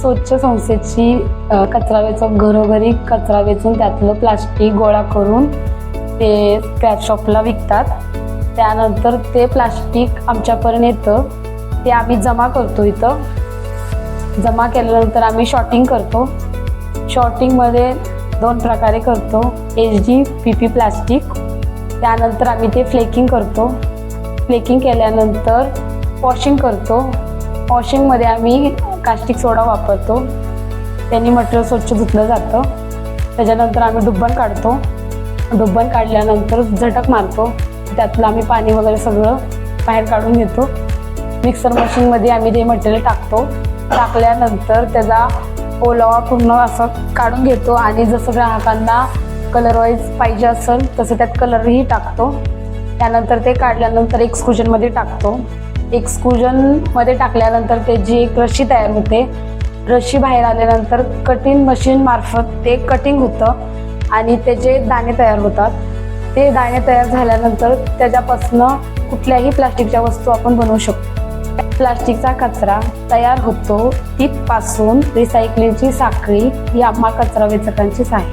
स्वच्छ संस्थेची कचरा वेचक घरोघरी कचरा वेचून त्यातलं प्लास्टिक गोळा करून ते स्क्रॅप शॉपला विकतात. त्यानंतर ते प्लास्टिक आमच्यापर्यंत येतं, ते आम्ही जमा करतो. इथं जमा केल्यानंतर आम्ही शॉर्टिंग करतो. शॉर्टिंगमध्ये 2 प्रकारे करतो, HDPE प्लास्टिक. त्यानंतर आम्ही ते फ्लेकिंग करतो. फ्लेकिंग केल्यानंतर वॉशिंग करतो. वॉशिंगमध्ये आम्ही कास्टिक सोडा वापरतो, त्यांनी मटेरियल स्वच्छ धुतलं जातं. त्याच्यानंतर आम्ही डुब्बन काढतो. डुब्बन काढल्यानंतर झटक मारतो, त्यातलं आम्ही पाणी वगैरे सगळं बाहेर काढून घेतो. मिक्सर मशीनमध्ये आम्ही ते मटेरियल टाकतो. टाकल्यानंतर त्याचा ओलावा पूर्ण असं काढून घेतो आणि जसं ग्राहकांना कलर वाईज पाहिजे असेल तसं त्यात कलरही टाकतो. त्यानंतर ते काढल्यानंतर एक्सक्लुजनमध्ये टाकतो. एक्सक्लुजनमध्ये टाकल्यानंतर त्याची एक रशी तयार होते. रशी बाहेर आल्यानंतर कटिंग मशीन मार्फत ते कटिंग होतं आणि त्याचे दाणे तयार होतात. ते दाणे तयार झाल्यानंतर त्याच्यापासनं कुठल्याही प्लास्टिकच्या वस्तू आपण बनवू शकतो. प्लास्टिकचा कचरा तयार होतो. तिथपासून रिसायकलिंगची साखळी ही आम्हा कचरा वेचकांचीच आहे.